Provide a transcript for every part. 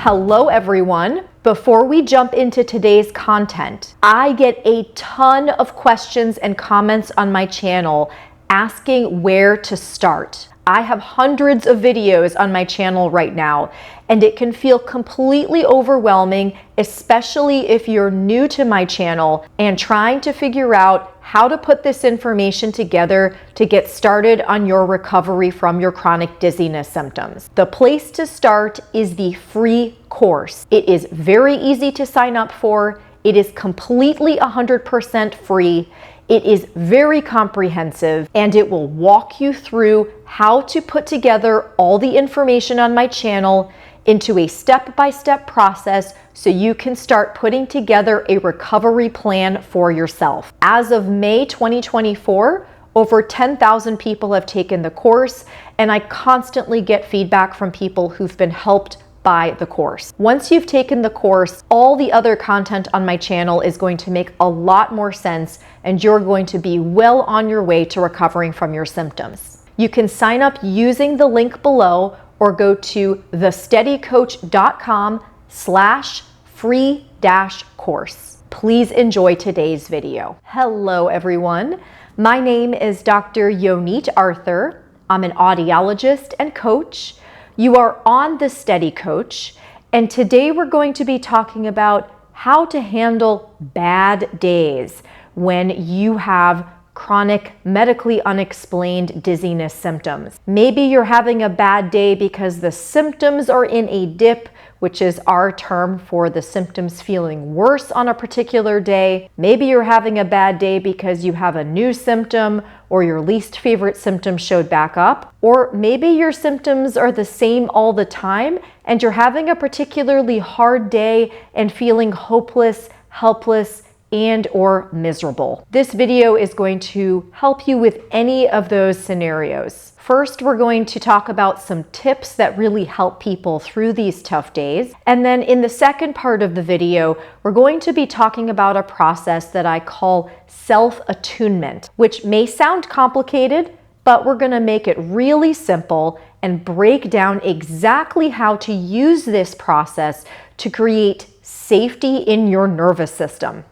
Hello everyone. Before we jump into today's content, I get a ton of questions and comments on my channel asking where to start. I have hundreds of videos on my channel right now, and it can feel completely overwhelming, especially if you're new to my channel and trying to figure out how to put this information together to get started on your recovery from your chronic dizziness symptoms. The place to start is the free course. It is very easy to sign up for. It is completely 100% free. It is very comprehensive, and it will walk you through how to put together all the information on my channel into a step-by-step process so you can start putting together a recovery plan for yourself. As of May 2024, over 10,000 people have taken the course, and I constantly get feedback from people who've been helped by the course. Once you've taken the course, all the other content on my channel is going to make a lot more sense, and you're going to be well on your way to recovering from your symptoms. You can sign up using the link below or go to thesteadycoach.com/free-course. Please enjoy today's video. Hello everyone. My name is Dr. Yonit Arthur. I'm an audiologist and coach. You are on the Steady Coach, and today we're going to be talking about how to handle bad days when you have chronic, medically unexplained dizziness symptoms. Maybe you're having a bad day because the symptoms are in a dip, which is our term for the symptoms feeling worse on a particular day. Maybe you're having a bad day because you have a new symptom or your least favorite symptom showed back up. Or maybe your symptoms are the same all the time and you're having a particularly hard day and feeling hopeless, helpless, and or miserable. This video is going to help you with any of those scenarios. First, we're going to talk about some tips that really help people through these tough days. And then in the second part of the video, we're going to be talking about a process that I call self-attunement, which may sound complicated, but we're going to make it really simple and break down exactly how to use this process to create safety in your nervous system.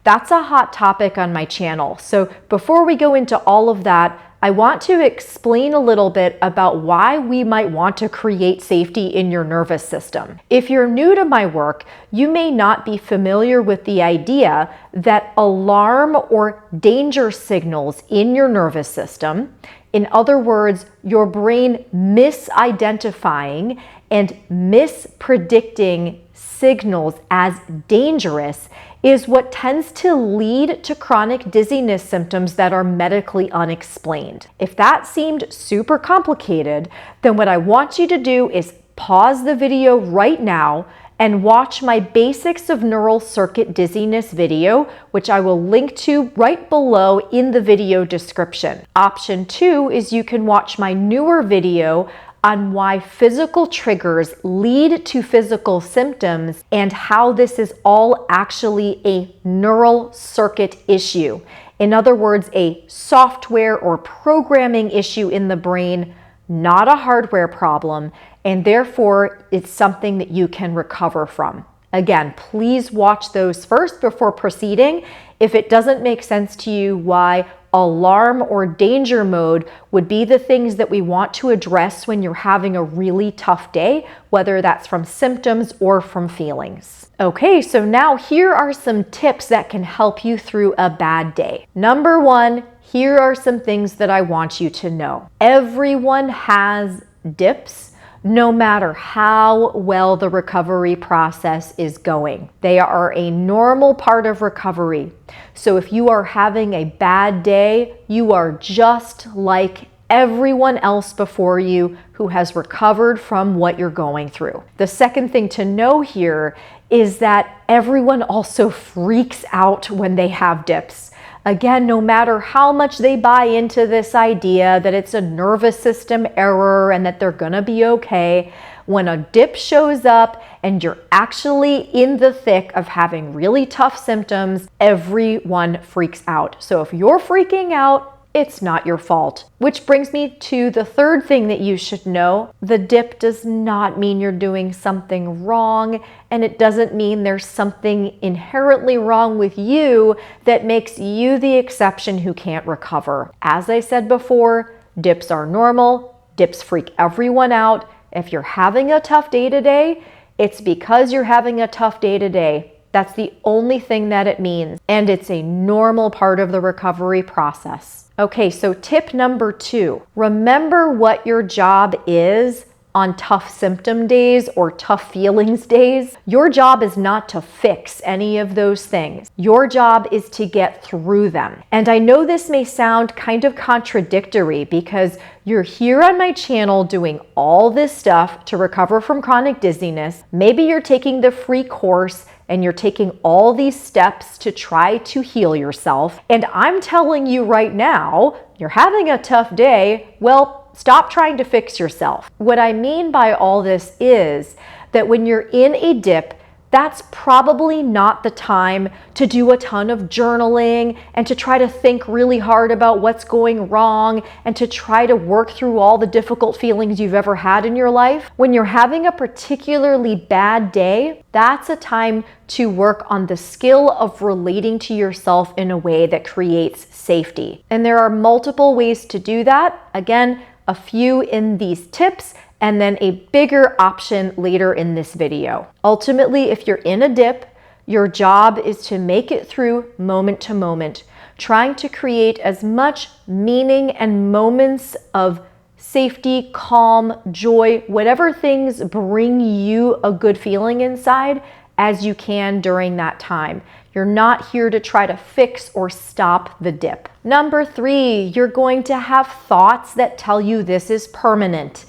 That's a hot topic on my channel. So before we go into all of that, I want to explain a little bit about why we might want to create safety in your nervous system. If you're new to my work, you may not be familiar with the idea that alarm or danger signals in your nervous system, in other words, your brain misidentifying and mispredicting signals as dangerous, is what tends to lead to chronic dizziness symptoms that are medically unexplained. If that seemed super complicated, then what I want you to do is pause the video right now and watch my Basics of Neural Circuit Dizziness video, which I will link to right below in the video description. Option 2 is you can watch my newer video on why physical triggers lead to physical symptoms and how this is all actually a neural circuit issue. In other words, a software or programming issue in the brain, not a hardware problem, and therefore it's something that you can recover from. Again, please watch those first before proceeding. If it doesn't make sense to you why alarm or danger mode would be the things that we want to address when you're having a really tough day, whether that's from symptoms or from feelings. Okay, so now here are some tips that can help you through a bad day. Number 1, here are some things that I want you to know. Everyone has dips, no matter how well the recovery process is going. They are a normal part of recovery. So if you are having a bad day, you are just like everyone else before you who has recovered from what you're going through. The second thing to know here is that everyone also freaks out when they have dips. Again, no matter how much they buy into this idea that it's a nervous system error and that they're gonna be okay, when a dip shows up and you're actually in the thick of having really tough symptoms, everyone freaks out. So if you're freaking out, it's not your fault. Which brings me to the third thing that you should know. The dip does not mean you're doing something wrong, and it doesn't mean there's something inherently wrong with you that makes you the exception who can't recover. As I said before, dips are normal. Dips freak everyone out. If you're having a tough day today, it's because you're having a tough day today. That's the only thing that it means, and it's a normal part of the recovery process. Okay, so tip number 2, remember what your job is on tough symptom days or tough feelings days. Your job is not to fix any of those things. Your job is to get through them. And I know this may sound kind of contradictory because you're here on my channel doing all this stuff to recover from chronic dizziness. Maybe you're taking the free course and you're taking all these steps to try to heal yourself. And I'm telling you right now, you're having a tough day. Well, stop trying to fix yourself. What I mean by all this is that when you're in a dip, that's probably not the time to do a ton of journaling and to try to think really hard about what's going wrong and to try to work through all the difficult feelings you've ever had in your life. When you're having a particularly bad day, that's a time to work on the skill of relating to yourself in a way that creates safety. And there are multiple ways to do that. Again, a few in these tips, and then a bigger option later in this video. Ultimately, if you're in a dip, your job is to make it through moment to moment, trying to create as much meaning and moments of safety, calm, joy, whatever things bring you a good feeling inside as you can during that time. You're not here to try to fix or stop the dip. Number 3, you're going to have thoughts that tell you this is permanent.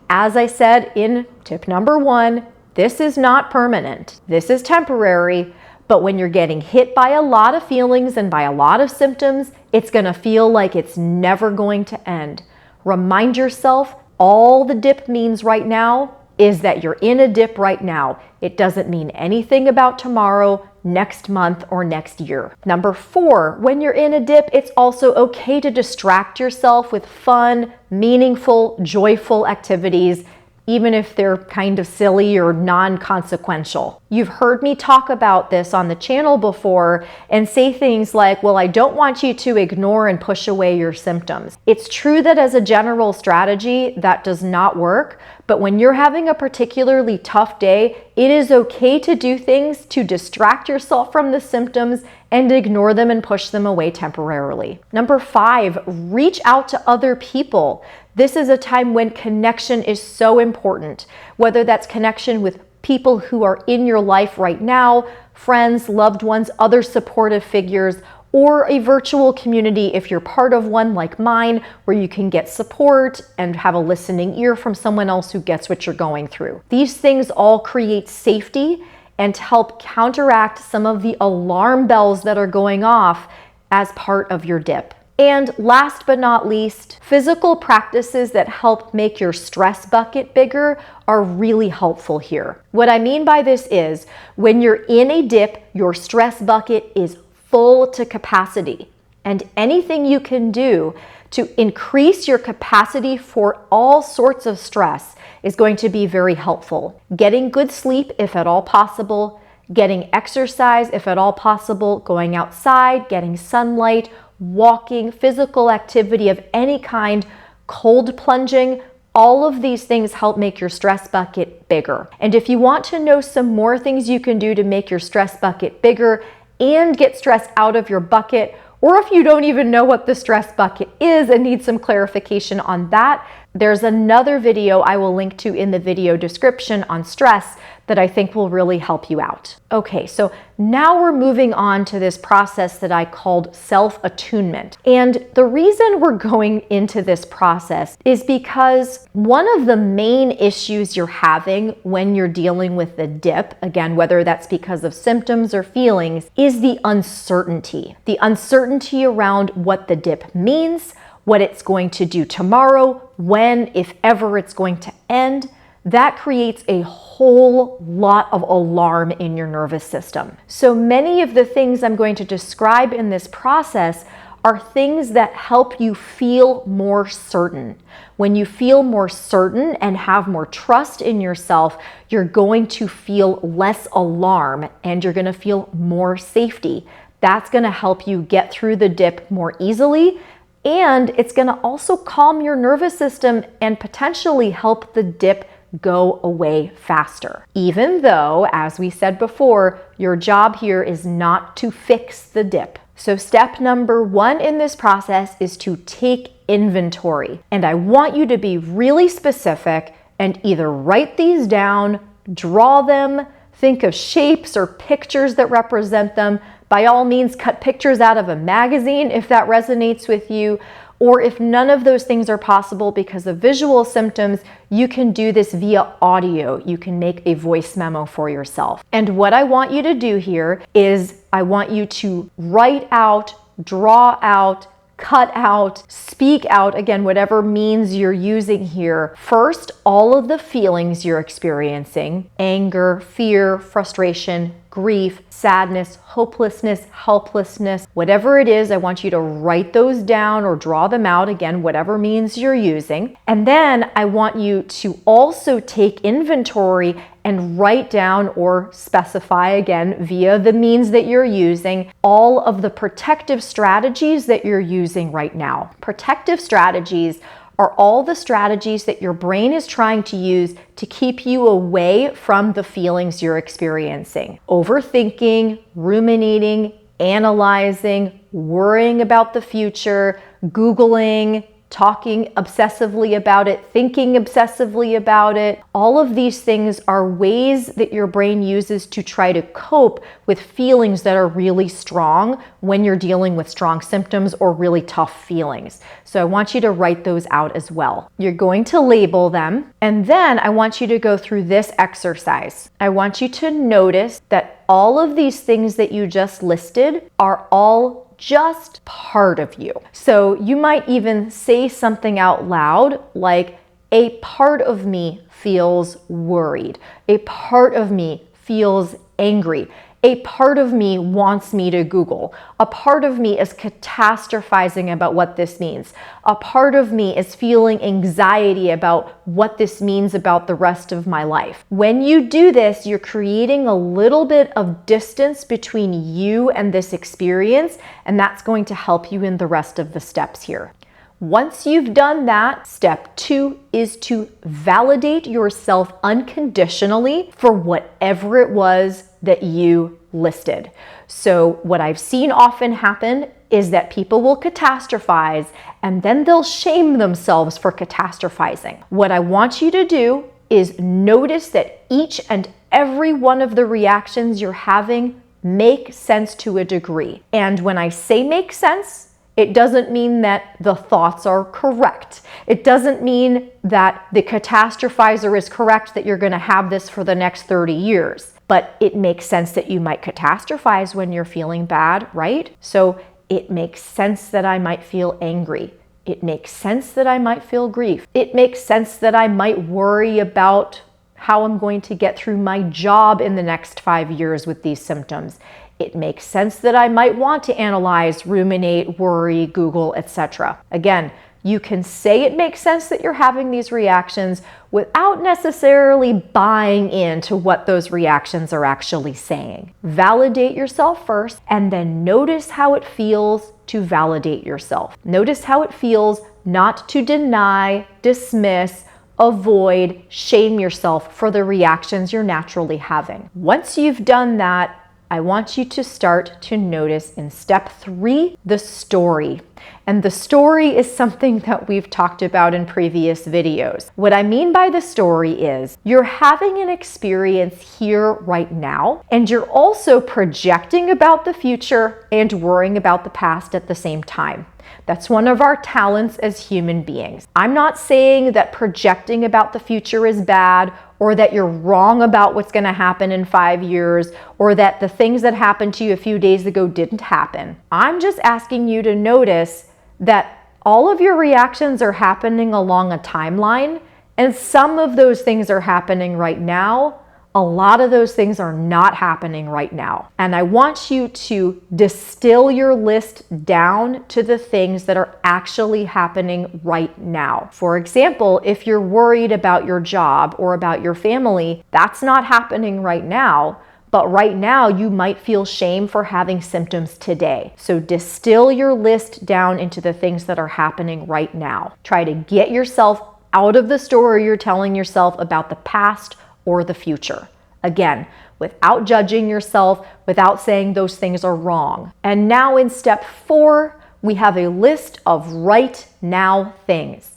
As I said in tip number 1, this is not permanent. This is temporary, but when you're getting hit by a lot of feelings and by a lot of symptoms, it's gonna feel like it's never going to end. Remind yourself, all the dip means right now is that you're in a dip right now. It doesn't mean anything about tomorrow, next month, or next year. Number 4, when you're in a dip, it's also okay to distract yourself with fun, meaningful, joyful activities, even if they're kind of silly or non-consequential. You've heard me talk about this on the channel before and say things like, well, I don't want you to ignore and push away your symptoms. It's true that as a general strategy, that does not work, but when you're having a particularly tough day, it is okay to do things to distract yourself from the symptoms and ignore them and push them away temporarily. Number 5, reach out to other people. This is a time when connection is so important, whether that's connection with people who are in your life right now, friends, loved ones, other supportive figures, or a virtual community if you're part of one like mine, where you can get support and have a listening ear from someone else who gets what you're going through. These things all create safety and help counteract some of the alarm bells that are going off as part of your dip. And last but not least, physical practices that help make your stress bucket bigger are really helpful here. What I mean by this is when you're in a dip, your stress bucket is full to capacity. And anything you can do to increase your capacity for all sorts of stress is going to be very helpful. Getting good sleep, if at all possible, getting exercise, if at all possible, going outside, getting sunlight, walking, physical activity of any kind, cold plunging, all of these things help make your stress bucket bigger. And if you want to know some more things you can do to make your stress bucket bigger and get stress out of your bucket, or if you don't even know what the stress bucket is and need some clarification on that, there's another video I will link to in the video description on stress that I think will really help you out. Okay, so now we're moving on to this process that I called self-attunement. And the reason we're going into this process is because one of the main issues you're having when you're dealing with the dip, again, whether that's because of symptoms or feelings, is the uncertainty. The uncertainty around what the dip means, what it's going to do tomorrow, when, if ever, it's going to end. That creates a whole lot of alarm in your nervous system. So many of the things I'm going to describe in this process are things that help you feel more certain. When you feel more certain and have more trust in yourself, you're going to feel less alarm and you're going to feel more safety. That's going to help you get through the dip more easily, and it's going to also calm your nervous system and potentially help the dip go away faster. Even though, as we said before, your job here is not to fix the dip. So step number 1 in this process is to take inventory. And I want you to be really specific and either write these down, draw them, think of shapes or pictures that represent them. By all means, cut pictures out of a magazine if that resonates with you. Or if none of those things are possible because of visual symptoms, you can do this via audio. You can make a voice memo for yourself. And what I want you to do here is I want you to write out, draw out, cut out, speak out, again, whatever means you're using here. First, all of the feelings you're experiencing: anger, fear, frustration, grief, sadness, hopelessness, helplessness, whatever it is, I want you to write those down or draw them out, again, whatever means you're using. And then I want you to also take inventory and write down or specify, again, via the means that you're using, all of the protective strategies that you're using right now. Protective strategies are all the strategies that your brain is trying to use to keep you away from the feelings you're experiencing. Overthinking, ruminating, analyzing, worrying about the future, Googling, talking obsessively about it, thinking obsessively about it. All of these things are ways that your brain uses to try to cope with feelings that are really strong when you're dealing with strong symptoms or really tough feelings. So I want you to write those out as well. You're going to label them, and then I want you to go through this exercise. I want you to notice that all of these things that you just listed are all just part of you. So you might even say something out loud like, a part of me feels worried. A part of me feels angry. A part of me wants me to Google. A part of me is catastrophizing about what this means. A part of me is feeling anxiety about what this means about the rest of my life. When you do this, you're creating a little bit of distance between you and this experience, and that's going to help you in the rest of the steps here. Once you've done that, step 2 is to validate yourself unconditionally for whatever it was that you listed. So what I've seen often happen is that people will catastrophize and then they'll shame themselves for catastrophizing. What I want you to do is notice that each and every one of the reactions you're having make sense to a degree. And when I say make sense, it doesn't mean that the thoughts are correct. It doesn't mean that the catastrophizer is correct, that you're going to have this for the next 30 years. But it makes sense that you might catastrophize when you're feeling bad, right? So it makes sense that I might feel angry. It makes sense that I might feel grief. It makes sense that I might worry about how I'm going to get through my job in the next 5 years with these symptoms. It makes sense that I might want to analyze, ruminate, worry, Google, etc. Again, you can say it makes sense that you're having these reactions without necessarily buying into what those reactions are actually saying. Validate yourself first, and then notice how it feels to validate yourself. Notice how it feels not to deny, dismiss, avoid, shame yourself for the reactions you're naturally having. Once you've done that, I want you to start to notice in step 3, the story. And the story is something that we've talked about in previous videos. What I mean by the story is you're having an experience here right now, and you're also projecting about the future and worrying about the past at the same time. That's one of our talents as human beings. I'm not saying that projecting about the future is bad, or that you're wrong about what's going to happen in 5 years, or that the things that happened to you a few days ago didn't happen. I'm just asking you to notice that all of your reactions are happening along a timeline, and some of those things are happening right now. A lot of those things are not happening right now. And I want you to distill your list down to the things that are actually happening right now. For example, if you're worried about your job or about your family, that's not happening right now. But right now, you might feel shame for having symptoms today. So distill your list down into the things that are happening right now. Try to get yourself out of the story you're telling yourself about the past or the future. Again, without judging yourself, without saying those things are wrong. And now in step 4, we have a list of right now things.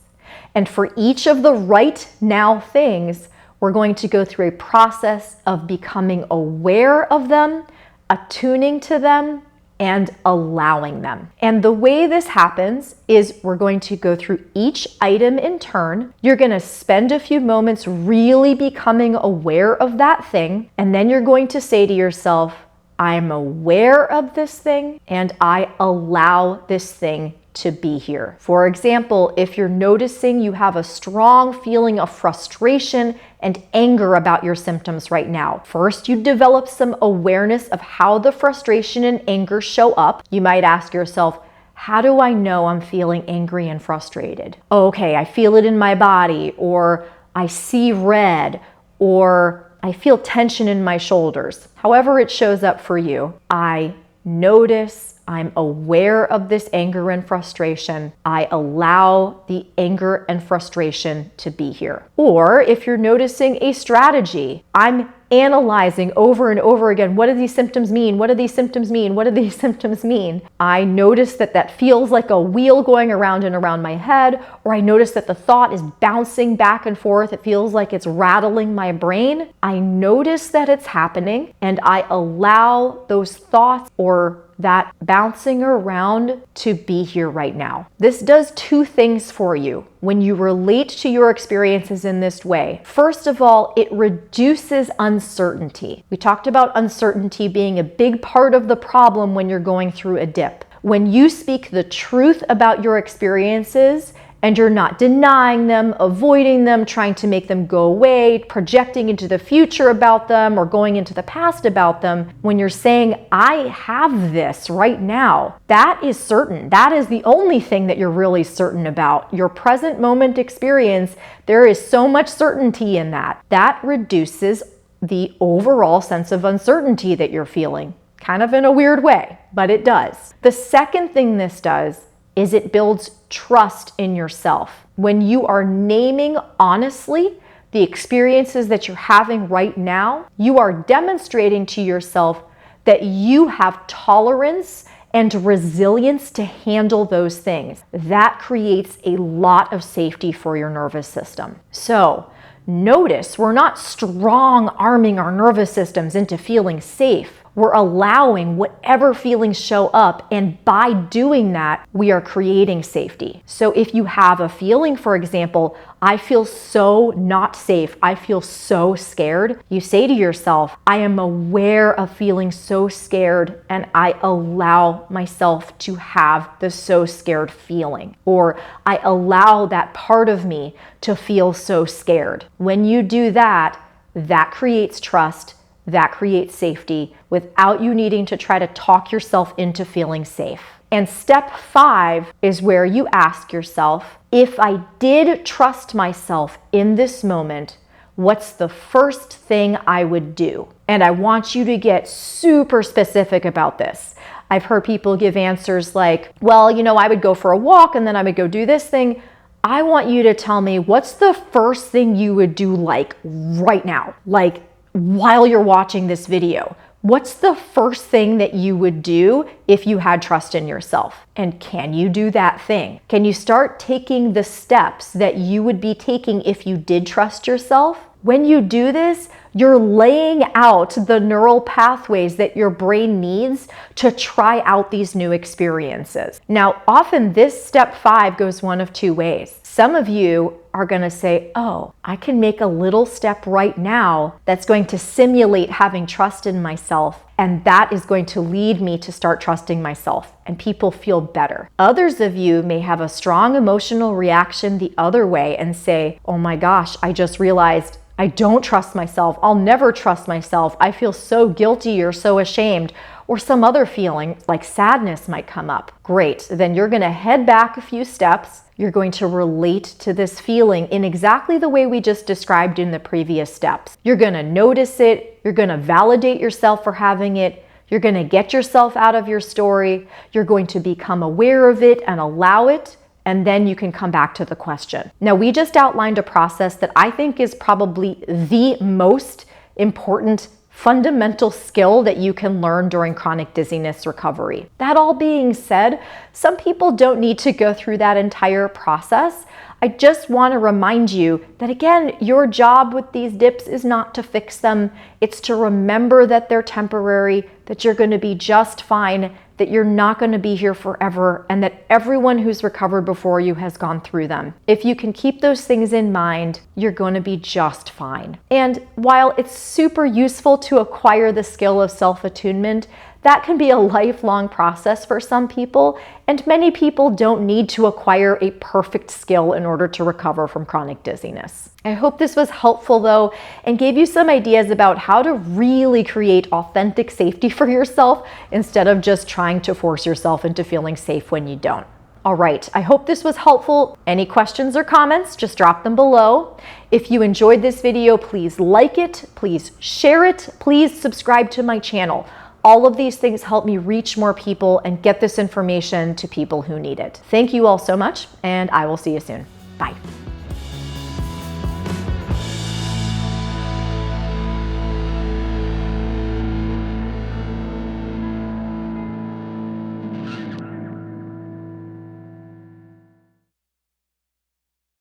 And for each of the right now things, we're going to go through a process of becoming aware of them, attuning to them, and allowing them. And the way this happens is we're going to go through each item in turn. You're going to spend a few moments really becoming aware of that thing. And then you're going to say to yourself, I'm aware of this thing and I allow this thing to be here. For example, if you're noticing you have a strong feeling of frustration and anger about your symptoms right now, first you develop some awareness of how the frustration and anger show up. You might ask yourself, how do I know I'm feeling angry and frustrated? Okay, I feel it in my body, or I see red, or I feel tension in my shoulders. However it shows up for you, I notice, I'm aware of this anger and frustration. I allow the anger and frustration to be here. Or if you're noticing a strategy, I'm analyzing over and over again, what do these symptoms mean? What do these symptoms mean? What do these symptoms mean? I notice that feels like a wheel going around and around my head, or I notice that the thought is bouncing back and forth. It feels like it's rattling my brain. I notice that it's happening and I allow those thoughts or that bouncing around to be here right now. This does two things for you when you relate to your experiences in this way. First of all, it reduces uncertainty. We talked about uncertainty being a big part of the problem when you're going through a dip. When you speak the truth about your experiences, and you're not denying them, avoiding them, trying to make them go away, projecting into the future about them, or going into the past about them. When you're saying, I have this right now, that is certain. That is the only thing that you're really certain about. Your present moment experience, there is so much certainty in that. That reduces the overall sense of uncertainty that you're feeling, kind of in a weird way, but it does. The second thing this does is it builds trust in yourself. When you are naming honestly the experiences that you're having right now, you are demonstrating to yourself that you have tolerance and resilience to handle those things. That creates a lot of safety for your nervous system. So notice we're not strong arming our nervous systems into feeling safe. We're allowing whatever feelings show up, and by doing that, we are creating safety. So if you have a feeling, for example, I feel so not safe, I feel so scared, you say to yourself, I am aware of feeling so scared and I allow myself to have the so scared feeling, or I allow that part of me to feel so scared. When you do that, that creates trust. That creates safety without you needing to try to talk yourself into feeling safe. And step 5 is where you ask yourself, if I did trust myself in this moment, what's the first thing I would do? And I want you to get super specific about this. I've heard people give answers like, well, I would go for a walk and then I would go do this thing. I want you to tell me, what's the first thing you would do like right now? Like, while you're watching this video, what's the first thing that you would do if you had trust in yourself? And can you do that thing? Can you start taking the steps that you would be taking if you did trust yourself? When you do this, you're laying out the neural pathways that your brain needs to try out these new experiences. Now, often this step 5 goes one of two ways. Some of you are going to say, oh, I can make a little step right now that's going to simulate having trust in myself, and that is going to lead me to start trusting myself, and people feel better. Others of you may have a strong emotional reaction the other way and say, oh my gosh, I just realized I don't trust myself. I'll never trust myself. I feel so guilty or so ashamed, or some other feeling like sadness might come up. Great. Then you're going to head back a few steps. You're going to relate to this feeling in exactly the way we just described in the previous steps. You're going to notice it. You're going to validate yourself for having it. You're going to get yourself out of your story. You're going to become aware of it and allow it. And then you can come back to the question. Now, we just outlined a process that I think is probably the most important fundamental skill that you can learn during chronic dizziness recovery. That all being said, some people don't need to go through that entire process. I just want to remind you that, again, your job with these dips is not to fix them. It's to remember that they're temporary, that you're going to be just fine, that you're not going to be here forever, and that everyone who's recovered before you has gone through them. If you can keep those things in mind, you're going to be just fine. And while it's super useful to acquire the skill of self-attunement, that can be a lifelong process for some people, and many people don't need to acquire a perfect skill in order to recover from chronic dizziness. I hope this was helpful though, and gave you some ideas about how to really create authentic safety for yourself instead of just trying to force yourself into feeling safe when you don't. All right, I hope this was helpful. Any questions or comments, just drop them below. If you enjoyed this video, please like it, please share it, please subscribe to my channel. All of these things help me reach more people and get this information to people who need it. Thank you all so much, and I will see you soon. Bye.